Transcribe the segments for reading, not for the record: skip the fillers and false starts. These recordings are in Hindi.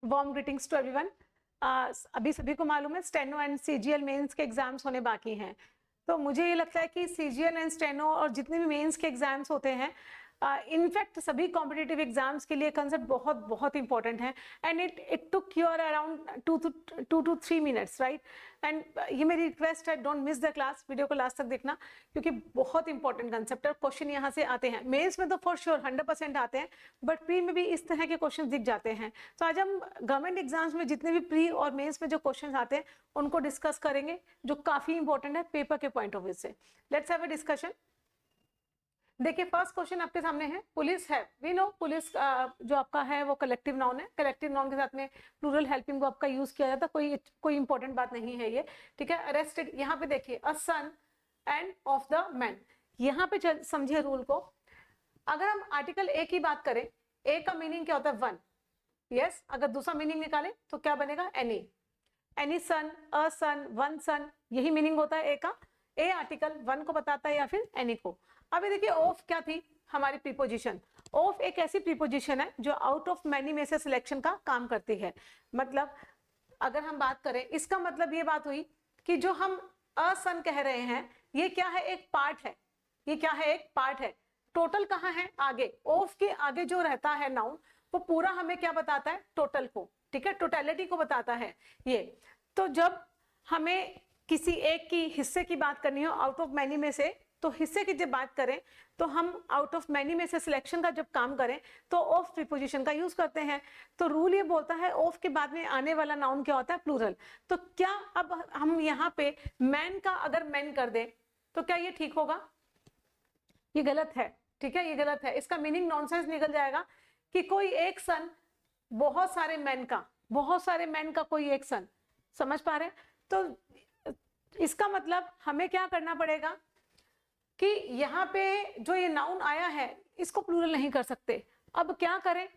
Warm greetings to everyone. अभी सभी को मालूम है स्टेनो एंड सीजीएल मेंस के एग्जाम्स होने बाकी हैं, तो मुझे ये लगता है कि सीजीएल एंड स्टेनो और जितने भी मेंस के एग्जाम्स होते हैं, इनफैक्ट सभी कॉम्पिटिटिव एग्जाम्स के लिए कंसेप्ट बहुत बहुत इंपॉर्टेंट है। And it took your around 2 to 3 minutes, right. And ये मेरी रिक्वेस्ट है, don't miss the class, video को लास्ट तक देखना, क्योंकि बहुत इंपॉर्टेंट कंसेप्ट है। क्वेश्चन यहाँ से आते हैं, मेंस में तो फॉर श्योर 100% आते हैं, बट प्री में भी इस तरह के क्वेश्चन दिख जाते हैं। तो आज हम गवर्नमेंट एग्जाम्स में जितने भी प्री और मेंस में जो क्वेश्चन आते हैं उनको डिस्कस करेंगे, जो काफी इंपॉर्टेंट है पेपर के पॉइंट ऑफ व्यू से। Let's have a discussion. देखिए, फर्स्ट क्वेश्चन आपके सामने है, पुलिस है। वी नो पुलिस जो आपका है वो कलेक्टिव नाउन है। कलेक्टिव नाउन के साथ में प्लूरल हेल्पिंग को आपका यूज किया जाता है, कोई इंपॉर्टेंट बात नहीं है ये, ठीक है। अरेस्टेड, यहाँ पे देखिए अ सन एंड ऑफ द मैन। यहाँ पे समझिए रूल को। अगर हम आर्टिकल ए की बात करें, ए का मीनिंग क्या होता है? वन। यस, अगर दूसरा मीनिंग निकाले तो क्या बनेगा? एनी सन, अ सन, वन सन, यही मीनिंग होता है ए का। ए आर्टिकल वन को बताता है या फिर एनी को। अभी देखिए ऑफ क्या थी? हमारी प्रीपोजिशन। ऑफ एक ऐसी प्रीपोजिशन है जो आउट ऑफ मैनी में से सिलेक्शन का काम करती है। मतलब अगर हम बात करें, इसका मतलब ये बात हुई कि जो हम अ सन कह रहे हैं, ये क्या है? एक पार्ट है। ये क्या है? एक पार्ट है। टोटल कहाँ है? आगे। ऑफ के आगे जो रहता है नाउन, वो पूरा हमें क्या बताता है? टोटल को, ठीक है, टोटलिटी को बताता है ये। तो जब हमें किसी एक की हिस्से की बात करनी हो आउट ऑफ मैनी में से, तो हिस्से की जब बात करें तो हम आउट ऑफ मैनी में से सिलेक्शन का जब काम करें तो ऑफ प्रीपोजिशन का यूज करते हैं। तो रूल ये बोलता है ऑफ के बाद में आने वाला नाउन क्या होता है? प्लूरल। तो क्या अब हम यहाँ पे मैन का अगर मैन कर दे तो क्या ये ठीक होगा? ये गलत है, ठीक है, ये गलत है। इसका मीनिंग नॉनसेंस निकल जाएगा कि कोई एक सन बहुत सारे मैन का, बहुत सारे मैन का कोई एक सन। समझ पा रहे हैं? तो इसका मतलब हमें क्या करना पड़ेगा कि यहाँ पे जो ये नाउन आया है इसको प्लूरल नहीं कर सकते। अब क्या करें?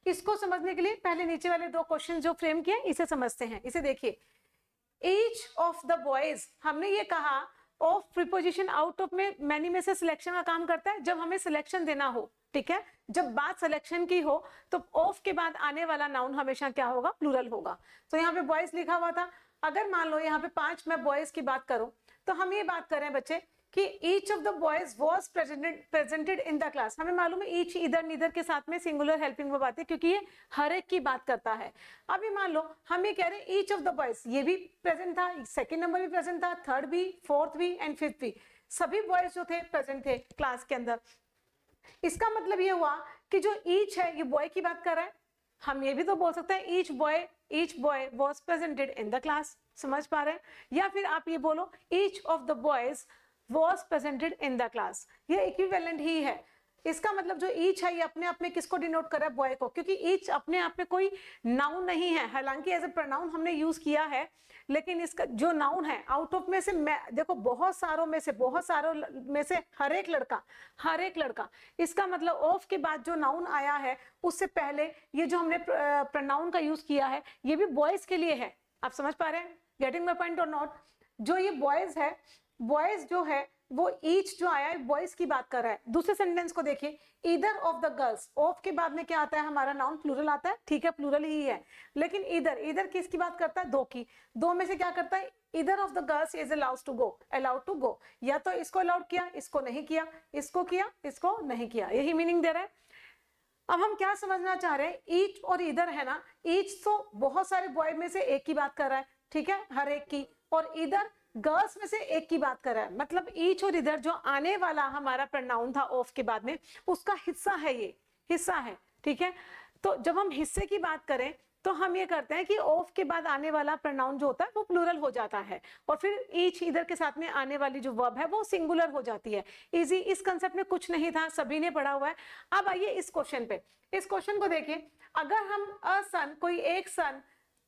इसको समझने के लिए पहले नीचे वाले दो क्वेश्चन जो फ्रेम किए इसे समझते हैं। इसे देखिए, ईच ऑफ द बॉयज, हमने ये कहा ऑफ प्रीपोजिशन आउट ऑफ में मैनी में से सिलेक्शन का काम करता है जब हमें सिलेक्शन देना हो, ठीक है। जब बात सिलेक्शन की हो तो ऑफ के बाद आने वाला नाउन हमेशा क्या होगा? प्लूरल होगा। तो यहाँ पे बॉयज लिखा हुआ था। अगर मान लो यहाँ पे 5 मैं बॉयज की बात करूं, तो हम ये बात कर रहे हैं बच्चे कि each of the boys was presented in the class. हमें मालूम है ईच इधर नीदर के साथ में सिंगुलर हेल्पिंग वर्ब आती है, क्योंकि ये हर एक की बात करता है। अभी मान लो हम ये कह रहे हैं ईच ऑफ द बॉयज, ये भी प्रेजेंट था, सेकंड नंबर भी प्रेजेंट था, थर्ड भी, फोर्थ भी एंड फिफ्थ भी, सभी बॉयज जो थे प्रेजेंट थे क्लास के अंदर। इसका मतलब ये हुआ कि जो ईच है ये बॉय की बात कर रहा है। हम ये भी तो बोल सकते हैं each boy was presented in the class. समझ पा रहे हैं? या फिर आप ये बोलो each of the boys was presented in the class। ये इक्विवेलेंट ही है। इसका मतलब जो ईच है ये अपने आप में किसको डिनोट कर रहा है? बॉय को, क्योंकि ईच अपने आप में कोई नाउन नहीं है। हालांकि एज ए प्रोनाउन हमने यूज किया है, लेकिन इसका जो नाउन है आउट ऑफ में से, देखो बहुत सारों में से हर एक लड़का। इसका मतलब ऑफ के बाद जो नाउन आया है उससे पहले ये जो हमने प्रोनाउन का यूज किया है ये भी बॉयज के लिए है। आप समझ पा रहे हैं? गेटिंग माय पॉइंट और नॉट? जो ये बॉयज है, बॉयज जो है वो ईच जो आया है बॉयज की बात कर रहा है। दूसरे सेंटेंस को देखिए, either of the girls, of के बाद में क्या आता है? हमारा नाउन प्लूरल आता है, ठीक है, प्लूरल ही है। लेकिन ईदर किसकी बात करता है? दो की। दो में से क्या करता है? Either of the girls is allowed to go. या तो इसको अलाउड किया, इसको नहीं किया, इसको किया, इसको नहीं किया, यही मीनिंग दे रहा है। अब हम क्या समझना चाह रहे हैं? ईच और ईदर है ना, ईच तो बहुत सारे बॉय में से एक की बात कर रहा है, ठीक है, हर एक की, और ईदर गर्ल्स में से एक की बात कर रहा है। मतलब ईच और इधर जो आने वाला हमारा प्रोनाउन था ऑफ के बाद में, उसका हिस्सा है, ये हिस्सा है, ठीक है। तो जब हम हिस्से की बात करें तो हम ये करते हैं कि ऑफ के बाद आने वाला प्रोनाउन जो होता है वो प्लूरल हो जाता है, और फिर ईच इधर के साथ में आने वाली जो वर्ब है वो सिंगुलर हो जाती है। इजी, इस कंसेप्ट में कुछ नहीं था, सभी ने पढ़ा हुआ है। अब आइए इस क्वेश्चन पे। इस क्वेश्चन को देखिए, अगर हम अ सन, कोई एक सन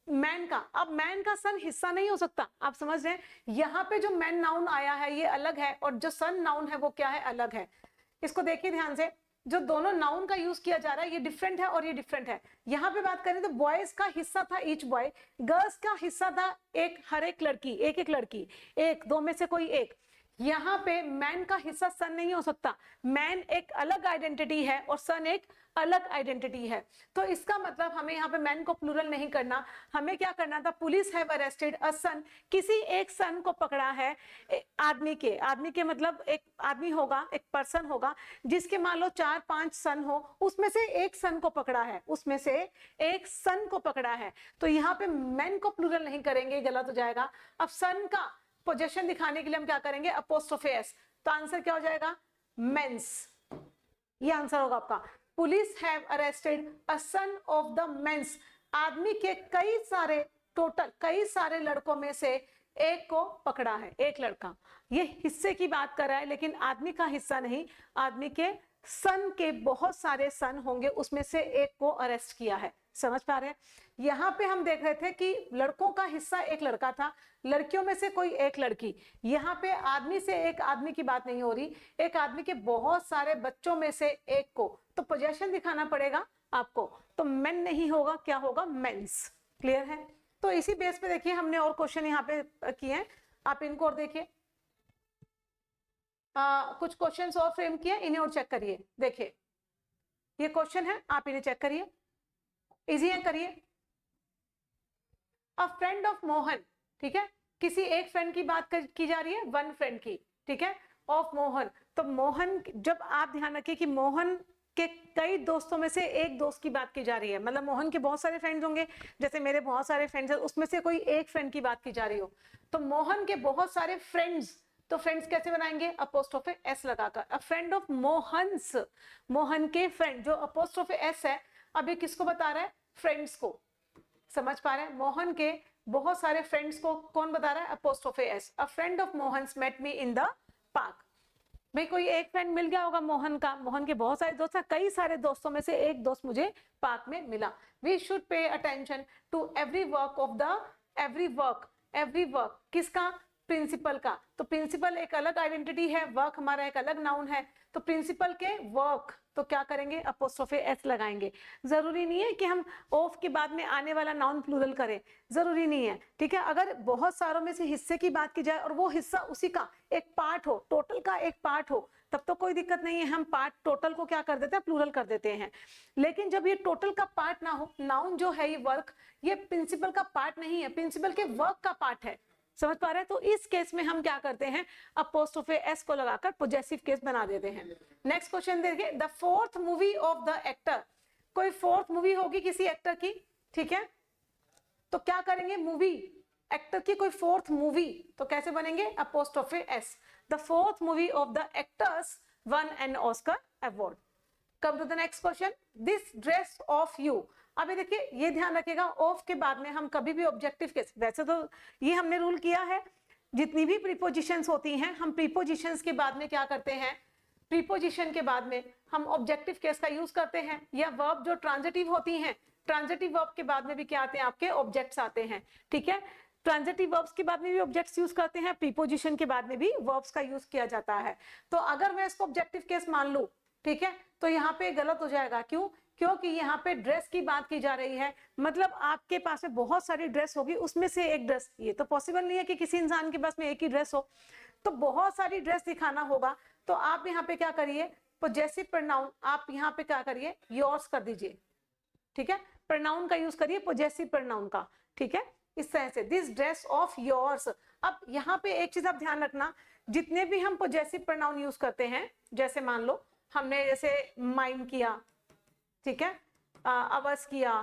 मैन का, अब मैन का सन हिस्सा नहीं हो सकता। आप समझ रहे हैं? यहाँ पे जो मैन नाउन आया है ये अलग है, और जो सन नाउन है वो क्या है? अलग है। इसको देखिए ध्यान से, जो दोनों नाउन का यूज किया जा रहा है ये डिफरेंट है और ये डिफरेंट है। यहाँ पे बात करें तो बॉयज का हिस्सा था ईच बॉय, गर्ल्स का हिस्सा था एक, हर एक लड़की, एक लड़की, एक, दो में से कोई एक। यहाँ पे मैन का हिस्सा सन नहीं हो सकता। मैन एक अलग आइडेंटिटी है और सन एक अलग आइडेंटिटी है। तो इसका मतलब हमें यहाँ पे मैन को प्लूरल नहीं करना, हमें क्या करना था, पुलिस हैव अरेस्टेड अ सन, किसी एक सन को पकड़ा है, आदमी के मतलब एक आदमी होगा, एक पर्सन होगा जिसके मान लो 4-5 सन हो, उसमें से एक सन को पकड़ा है, उसमें से एक सन को पकड़ा है। तो यहाँ पे मैन को प्लूरल नहीं करेंगे, गलत हो जाएगा। अब सन का पोजेशन दिखाने के लिए हम क्या करेंगे, अपोस्ट्रोफे एस, तो आंसर क्या हो जाएगा, मेंस, ये आंसर होगा आपका। Police have arrested a son of the men's, आदमी के कई सारे, टोटल कई सारे लड़कों में से एक को पकड़ा है, एक लड़का, ये हिस्से की बात कर रहा है लेकिन आदमी का हिस्सा नहीं, आदमी के सन के बहुत सारे सन होंगे, उसमें से एक को अरेस्ट किया है। समझ पा रहे हैं? यहाँ पे हम देख रहे थे कि लड़कों का हिस्सा एक लड़का था, लड़कियों में से कोई एक लड़की, यहाँ पे आदमी से एक आदमी की बात नहीं हो रही, एक आदमी के बहुत सारे बच्चों में से एक को, तो पोजेशन दिखाना पड़ेगा आपको, तो मेन नहीं होगा, क्या होगा, मेंस। क्लियर है? तो इसी बेस पे देखिए हमने और क्वेश्चन यहाँ पे किए हैं, आप इनको और देखिए, कुछ क्वेश्चंस और फ्रेम किए, इन्हें और चेक करिए। देखिए ये क्वेश्चन है, आप इन्हें चेक करिए, इजी है, करिए। अ फ्रेंड ऑफ मोहन, ठीक है, किसी एक फ्रेंड की बात की जा रही है, वन फ्रेंड की, ठीक है, ऑफ मोहन। तो मोहन, जब आप ध्यान रखिए कि मोहन के कई दोस्तों में से एक दोस्त की बात की जा रही है, मतलब मोहन के बहुत सारे फ्रेंड्स होंगे, जैसे मेरे बहुत सारे फ्रेंड्स हैं, उसमें से कोई एक फ्रेंड की बात की जा रही हो, तो मोहन के बहुत सारे फ्रेंड्स, तो फ्रेंड्स कैसे बनाएंगे, अपोस्ट्रोफे एस लगाकर। अ फ्रेंड ऑफ मोहन्स, मोहन के फ्रेंड, जो अपोस्ट्रोफे एस है, अभी किसको बता रहा है, फ्रेंड्स को। समझ पा रहे हैं? मोहन के बहुत सारे फ्रेंड्स को कौन बता रहा है, apostrophe s. A friend of Mohan's met me in the park, भाई कोई एक फ्रेंड मिल गया होगा मोहन का, मोहन के बहुत सारे दोस्त हैं, कई सारे दोस्तों में से एक दोस्त मुझे पार्क में मिला। We should pay attention to every work of the, every work किसका, प्रिंसिपल का। तो प्रिंसिपल एक अलग आइडेंटिटी है, वर्क हमारा एक अलग नाउन है, तो प्रिंसिपल के वर्क, तो क्या करेंगे, अपोस्ट्रोफे एस लगाएंगे। जरूरी नहीं है कि हम ऑफ के बाद में आने वाला नाउन प्लूरल करें, जरूरी नहीं है, ठीक है। अगर बहुत सारों में से हिस्से की बात की जाए और वो हिस्सा उसी का एक पार्ट हो, टोटल का एक पार्ट हो, तब तो कोई दिक्कत नहीं है, हम पार्ट टोटल को क्या कर देते हैं, प्लूरल कर देते हैं। लेकिन जब ये टोटल का पार्ट ना हो, नाउन जो है ये वर्क, ये प्रिंसिपल का पार्ट नहीं है, प्रिंसिपल के वर्क का पार्ट है। समझ पा रहे हैं? तो इस केस में हम क्या करते हैं, अपोस्ट्रोफे एस को लगाकर पॉजेसिव केस बना देते हैं। नेक्स्ट क्वेश्चन देखिए, the fourth movie of the actor, कोई फोर्थ मूवी होगी किसी एक्टर की, ठीक है, तो क्या करेंगे, मूवी, एक्टर की कोई फोर्थ मूवी, तो कैसे बनेंगे, apostrophe s. The fourth movie of the actors won an Oscar award. Come to the next question, this dress of you. अभी देखिए ये ध्यान रखिएगा, ऑफ के बाद में हम कभी भी ऑब्जेक्टिव केस, वैसे तो ये हमने रूल किया है, जितनी भी प्रीपोजिशंस होती हैं, हम प्रीपोजिशंस के बाद में क्या करते हैं, प्रीपोजिशन के बाद में हम ऑब्जेक्टिव केस का यूज करते हैं, या वर्ब जो ट्रांजिटिव होती हैं, ट्रांजिटिव वर्ब के बाद में भी क्या आते हैं, आपके ऑब्जेक्ट्स आते हैं, ठीक है। ट्रांजिटिव वर्ब्स के बाद में भी ऑब्जेक्ट्स यूज करते हैं, प्रीपोजिशन के बाद में भी वर्ब्स का यूज किया जाता है। तो अगर मैं इसको ऑब्जेक्टिव केस मान लूं, ठीक है, तो यहाँ पे गलत हो जाएगा। क्यों? क्योंकि यहाँ पे ड्रेस की बात की जा रही है, मतलब आपके पास में बहुत सारी ड्रेस होगी, उसमें से एक ड्रेस, ये तो पॉसिबल नहीं है कि किसी इंसान के पास में एक ही ड्रेस हो, तो बहुत सारी ड्रेस दिखाना होगा। तो आप यहाँ पे क्या करिए, पॉजेसिव प्रोनाउन आप यहाँ पे क्या करिए, योर्स कर दीजिए, ठीक है, प्रोनाउन का यूज करिए, पॉजेसिव प्रोनाउन का, ठीक है, इस तरह से, दिस ड्रेस ऑफ योर्स। अब यहाँ पे एक चीज आप ध्यान रखना, जितने भी हम पॉजेसिव प्रोनाउन यूज करते हैं, जैसे मान लो हमने जैसे माइन किया, ठीक है, अवर्स किया,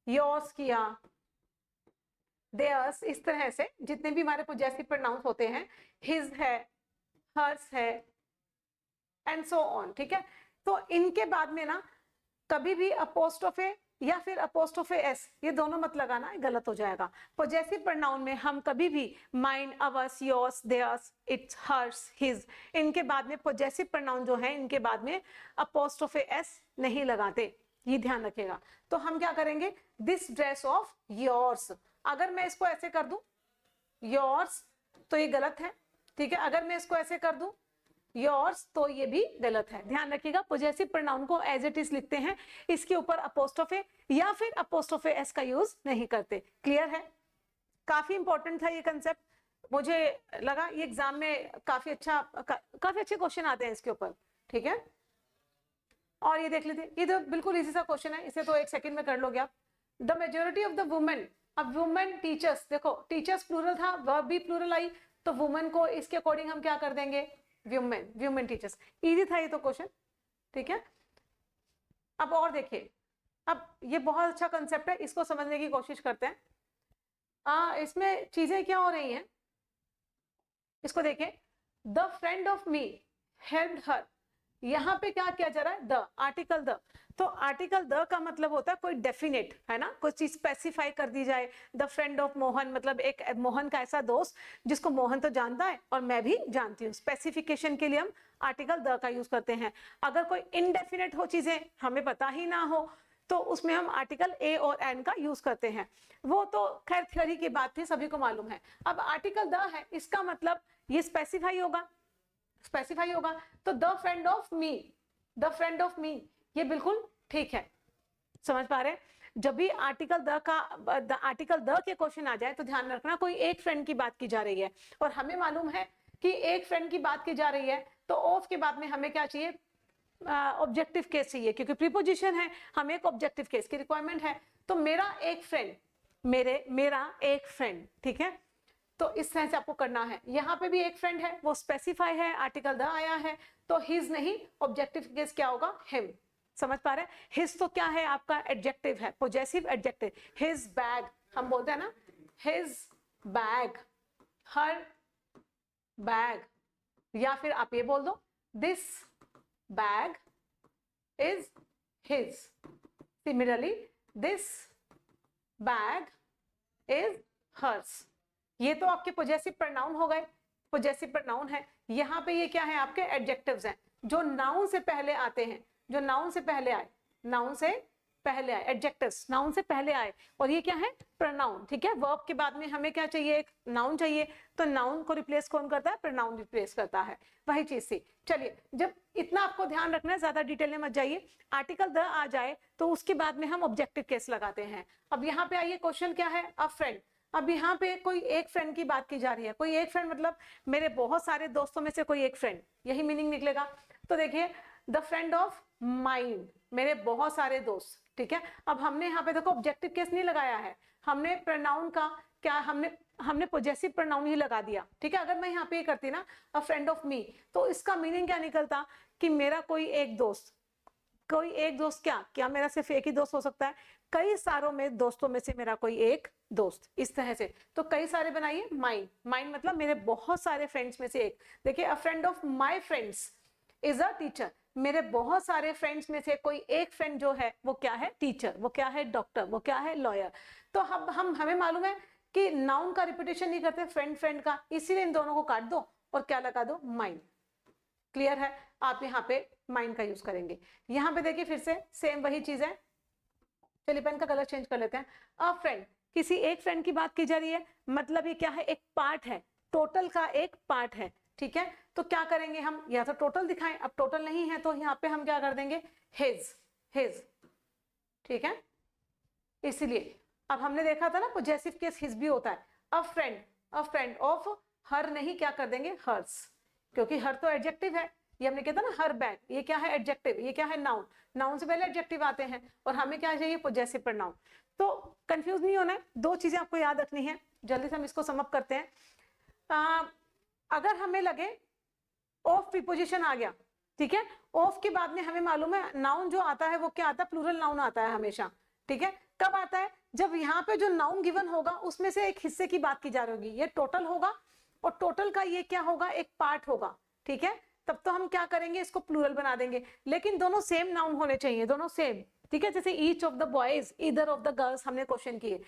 योर्स किया, देयर्स, इस तरह से जितने भी हमारे पॉजेसिव प्रोनाउंस होते हैं, हिज है, हर्स है, एंड सो ऑन, ठीक है। तो इनके बाद में ना कभी भी अपोस्ट्रोफे या फिर अपोस्ट्रोफे एस, ये दोनों मत लगाना, गलत हो जाएगा। पॉजेसिव प्रोनाउन में हम कभी भी mine, ours, yours, theirs, its, hers, his, इनके बाद में पॉजेसिव प्रोनाउन जो है, इनके बाद में अपोस्ट्रोफे एस नहीं लगाते, ये ध्यान रखिएगा। तो हम क्या करेंगे, दिस ड्रेस ऑफ योर्स। अगर मैं इसको ऐसे कर दूं, योर्स, तो ये गलत है, ठीक है। अगर मैं इसको ऐसे कर दूं, योर्स, तो ये भी गलत है। ध्यान रखिएगा, पॉजेसिव प्रोनाउन को एज इट इज लिखते हैं, इसके ऊपर अपोस्ट्रोफे या फिर अपोस्ट्रोफे एस का यूज नहीं करते। क्लियर है? काफी इंपॉर्टेंट था ये कंसेप्ट, मुझे लगा ये एग्जाम में काफी अच्छे क्वेश्चन आते हैं इसके ऊपर, ठीक है। और ये देख लीजिए, ये तो बिल्कुल इजी सा क्वेश्चन है, इसे तो 1 सेकंड में कर लोगे आप। The majority of the women, अब वुमेन टीचर्स, देखो टीचर्स प्लूरल था, वर्ब भी प्लूरल आई, तो वुमेन को इसके अकॉर्डिंग हम क्या कर देंगे, वुमेन, वुमेन टीचर्स। इजी था ये तो क्वेश्चन, ठीक है। अब और देखिए, अब ये बहुत अच्छा कंसेप्ट है, इसको समझने की कोशिश करते हैं। इसमें चीजें क्या हो रही हैं, इसको देखें। The friend of me helped हर, यहाँ पे क्या किया जा रहा है, द, आर्टिकल द। तो आर्टिकल द का मतलब होता है कोई डेफिनेट, है ना, कोई चीज स्पेसिफाई कर दी जाए। द फ्रेंड ऑफ मोहन, मतलब एक मोहन का ऐसा दोस्त जिसको मोहन तो जानता है और मैं भी जानती हूँ। स्पेसिफिकेशन के लिए हम आर्टिकल द का यूज करते हैं। अगर कोई इनडेफिनेट हो, चीजें हमें पता ही ना हो, तो उसमें हम आर्टिकल ए और एन का यूज करते हैं। वो तो खैर थ्योरी की बात थी, सभी को मालूम है। अब आर्टिकल द है, इसका मतलब ये स्पेसिफाई होगा, स्पेसिफाई होगा। तो the friend of me, the friend of me, ये बिल्कुल ठीक है, समझ पा रहे हैं। जब भी आर्टिकल द का, आर्टिकल द के क्वेश्चन आ जाए तो ध्यान रखना कोई एक फ्रेंड की बात की जा रही है, और हमें मालूम है कि एक फ्रेंड की बात की जा रही है, तो ऑफ के बाद में हमें क्या चाहिए, ऑब्जेक्टिव केस चाहिए, क्योंकि प्रीपोजिशन है, हमें एक ऑब्जेक्टिव केस की रिक्वायरमेंट है। तो मेरा एक फ्रेंड, मेरा एक फ्रेंड, ठीक है। तो इस तरह से आपको करना है। यहाँ पे भी एक फ्रेंड है, वो स्पेसिफाई है, आर्टिकल द आया है, तो हिज नहीं, ऑब्जेक्टिव केस क्या होगा, हिम। समझ पा रहे हैं। हिज तो क्या है, आपका एडजेक्टिव है, पॉजेसिव एडजेक्टिव। हिज बैग, हम बोलते हैं ना, हिज बैग, हर बैग, या फिर आप ये बोल दो, this bag is his. Similarly this bag is hers. ये तो आपके पॉजेसिव प्रोनाउन हो गए, पॉजेसिव प्रोनाउन है। यहाँ पे ये क्या है, आपके एडजेक्टिव्स हैं, जो नाउन से पहले आते हैं, जो नाउन से पहले आए, नाउन से पहले आए, एडजेक्टिव्स नाउन से पहले आए। और ये क्या है, प्रोनाउन, ठीक है। वर्ब के बाद में हमें क्या चाहिए, एक नाउन चाहिए, तो नाउन को रिप्लेस कौन करता है, प्रोनाउन रिप्लेस करता है, वही चीज थी। चलिए, जब इतना आपको ध्यान रखना है, ज्यादा डिटेल में मत जाइए। आर्टिकल द आ जाए तो उसके बाद में हम ऑब्जेक्टिव केस लगाते हैं। अब यहाँ पे आइए, क्वेश्चन क्या है, अ फ्रेंड। अब यहाँ पे कोई एक फ्रेंड की बात की जा रही है, कोई एक फ्रेंड मतलब मेरे बहुत सारे दोस्तों में से कोई एक फ्रेंड, यही मीनिंग निकलेगा। तो देखिए, द फ्रेंड ऑफ माइंड, मेरे बहुत सारे दोस्त, ठीक है। अब हमने यहाँ पे देखो ऑब्जेक्टिव केस नहीं लगाया है, हमने प्रोनाउन का क्या, हमने पॉजेसिव प्रोनाउन ही लगा दिया, ठीक है। अगर मैं यहाँ पे ये करती ना, अ फ्रेंड ऑफ मी, तो इसका मीनिंग क्या निकलता कि मेरा कोई एक दोस्त, कोई एक दोस्त, क्या मेरा सिर्फ एक ही दोस्त हो सकता है, कई सारों में दोस्तों में से मेरा कोई एक दोस्त, इस तरह से। तो कई सारे बनाइए, माइंड, माइंड मतलब मेरे बहुत सारे फ्रेंड्स में से एक। देखिए, अ friend of my friends is a teacher, मेरे बहुत सारे फ्रेंड्स में से कोई एक फ्रेंड जो है वो क्या है, टीचर, वो क्या है, डॉक्टर, वो क्या है, लॉयर। तो हमें मालूम है कि नाउन का रिपीटेशन नहीं करते, फ्रेंड फ्रेंड का, इसीलिए इन दोनों को काट दो और क्या लगा दो, माइंड। क्लियर है, आप यहाँ पे माइंड का यूज करेंगे। यहाँ पे देखिए फिर से सेम वही चीज है। चलिए पेन का कलर चेंज कर लेते हैं। अ फ्रेंड, किसी एक फ्रेंड की बात की जा रही है, मतलब ये क्या है, एक पार्ट है, टोटल का एक पार्ट है, ठीक है। तो क्या करेंगे हम, या तो टोटल दिखाएं, अब टोटल नहीं है तो यहाँ पे हम क्या कर देंगे, हिज, हिज, ठीक है। इसलिए अब हमने देखा था ना, पॉजेसिव केस हिज भी होता है। अ फ्रेंड ऑफ हर नहीं, क्या कर देंगे, हर्स, क्योंकि हर तो एडजेक्टिव है। ये हमने कहता ना, हर बैग, ये क्या है, एडजेक्टिव, ये क्या है, नाउन, नाउन से पहले एडजेक्टिव आते हैं, और हमें क्या चाहिए, पॉजेसिव प्रोनाउन। तो कंफ्यूज नहीं होना है, दो चीजें आपको याद रखनी है। जल्दी से हम इसको समअप करते हैं। अगर हमें लगे ऑफ प्रीपोजिशन आ गया, ठीक है, ऑफ के बाद में हमें मालूम है नाउन जो आता है वो क्या आता है, प्लूरल नाउन आता है हमेशा, ठीक है। कब आता है, जब यहाँ पे जो नाउन गिवन होगा उसमें से एक हिस्से की बात की जा रही होगी, ये टोटल होगा, और टोटल का ये क्या होगा, एक पार्ट होगा, ठीक है। तब तो हम क्या करेंगे, इसको प्लूरल बना देंगे, लेकिन दोनों सेम नाउन होने चाहिए, दोनों सेम, ठीक है। जैसे each of the boys, either of the girls हमने क्वेश्चन किए।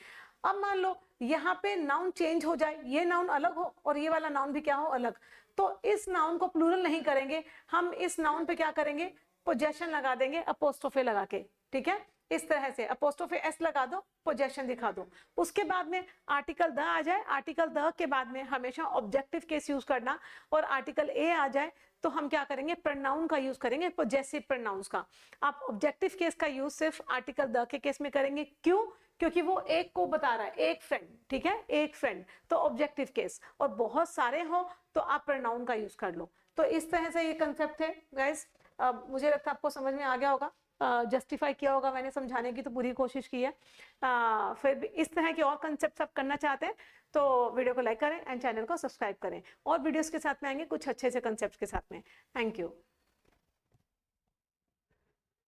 अब मान लो यहाँ पे नाउन चेंज हो जाए, ये नाउन अलग हो और ये वाला नाउन भी क्या हो, अलग, तो इस नाउन को प्लूरल नहीं करेंगे हम, इस नाउन पे क्या करेंगे, पोजेशन लगा देंगे, अपोस्ट्रोफे लगा के, ठीक है। इस तरह से अपोस्ट्रोफे एस लगा दो, पोजेशन दिखा दो। उसके बाद में आर्टिकल द आ जाए, आर्टिकल द के बाद में हमेशा ऑब्जेक्टिव केस यूज करना, और आर्टिकल ए आ जाए तो हम क्या करेंगे, प्रोनाउन का यूज करेंगे, पॉजेसिव प्रोनाउंस का। आप ऑब्जेक्टिव केस का यूज सिर्फ आर्टिकल द के केस में करेंगे, क्यों, क्योंकि वो एक को बता रहा है, एक फ्रेंड, ठीक है, एक फ्रेंड, तो ऑब्जेक्टिव केस, और बहुत सारे हो तो आप प्रोनाउन का यूज कर लो। तो इस तरह से ये कंसेप्ट है गाइस। मुझे लगता है आपको समझ में आ गया होगा, जस्टिफाई किया होगा, मैंने समझाने की तो पूरी कोशिश की है। फिर भी इस तरह के और कंसेप्ट आप करना चाहते हैं तो वीडियो को लाइक करें एंड चैनल को सब्सक्राइब करें, और वीडियोस के साथ में आएंगे कुछ अच्छे से कंसेप्ट के साथ में। Thank you.